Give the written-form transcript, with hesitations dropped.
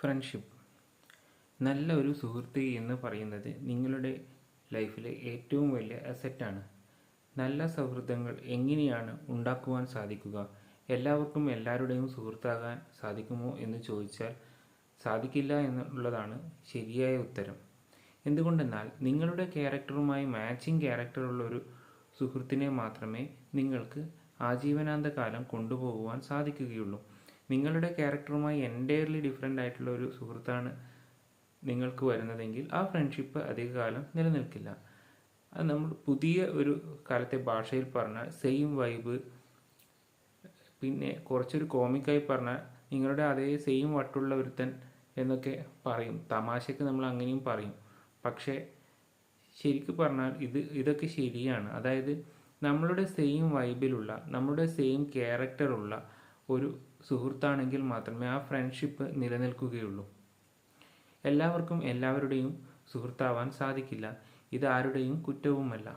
Friendship നല്ല ഒരു സുഹൃത്ത് എന്ന് പറയുന്നത് നിങ്ങളുടെ ലൈഫിലെ ഏറ്റവും വലിയ അസറ്റാണ്. നല്ല സൗഹൃദങ്ങൾ എങ്ങനെയാണ് ഉണ്ടാക്കുവാൻ സാധിക്കുക? എല്ലാവർക്കും എല്ലാവരുടെയും സുഹൃത്താകാൻ സാധിക്കുമോ എന്ന് ചോദിച്ചാൽ സാധിക്കില്ല എന്നുള്ളതാണ് ശരിയായ ഉത്തരം. എന്തുകൊണ്ടെന്നാൽ നിങ്ങളുടെ ക്യാരക്ടറുമായി മാച്ചിങ് ക്യാരക്ടറുള്ള ഒരു സുഹൃത്തിനെ മാത്രമേ നിങ്ങൾക്ക് ആജീവനാന്ത കാലം കൊണ്ടുപോകുവാൻ സാധിക്കുകയുള്ളൂ. നിങ്ങളുടെ ക്യാരക്ടറുമായി എൻറ്റയർലി ഡിഫറെൻ്റ് ആയിട്ടുള്ള ഒരു സുഹൃത്താണ് നിങ്ങൾക്ക് വരുന്നതെങ്കിൽ ആ ഫ്രണ്ട്ഷിപ്പ് അധികകാലം നിലനിൽക്കില്ല. അത് നമ്മൾ പുതിയ ഒരു കാലത്തെ ഭാഷയിൽ പറഞ്ഞാൽ സെയിം വൈബ്, പിന്നെ കുറച്ചൊരു കോമിക്കായി പറഞ്ഞാൽ നിങ്ങളുടെ അതേ സെയിം വട്ടുള്ള ഒരുത്തൻ എന്നൊക്കെ പറയും. തമാശയ്ക്ക് നമ്മൾ അങ്ങനെയും പറയും. പക്ഷേ ശരിക്കും പറഞ്ഞാൽ ഇതൊക്കെ ശരിയാണ്. അതായത് നമ്മളുടെ സെയിം വൈബിലുള്ള, നമ്മുടെ സെയിം ക്യാരക്ടറുള്ള ഒരു സുഹൃത്താണെങ്കിൽ മാത്രമേ ആ ഫ്രണ്ട്ഷിപ്പ് നിലനിൽക്കുകയുള്ളൂ. എല്ലാവർക്കും എല്ലാവരുടെയും സുഹൃത്താവാൻ സാധിക്കില്ല. ഇത് ആരുടെയും കുറ്റവുമല്ല.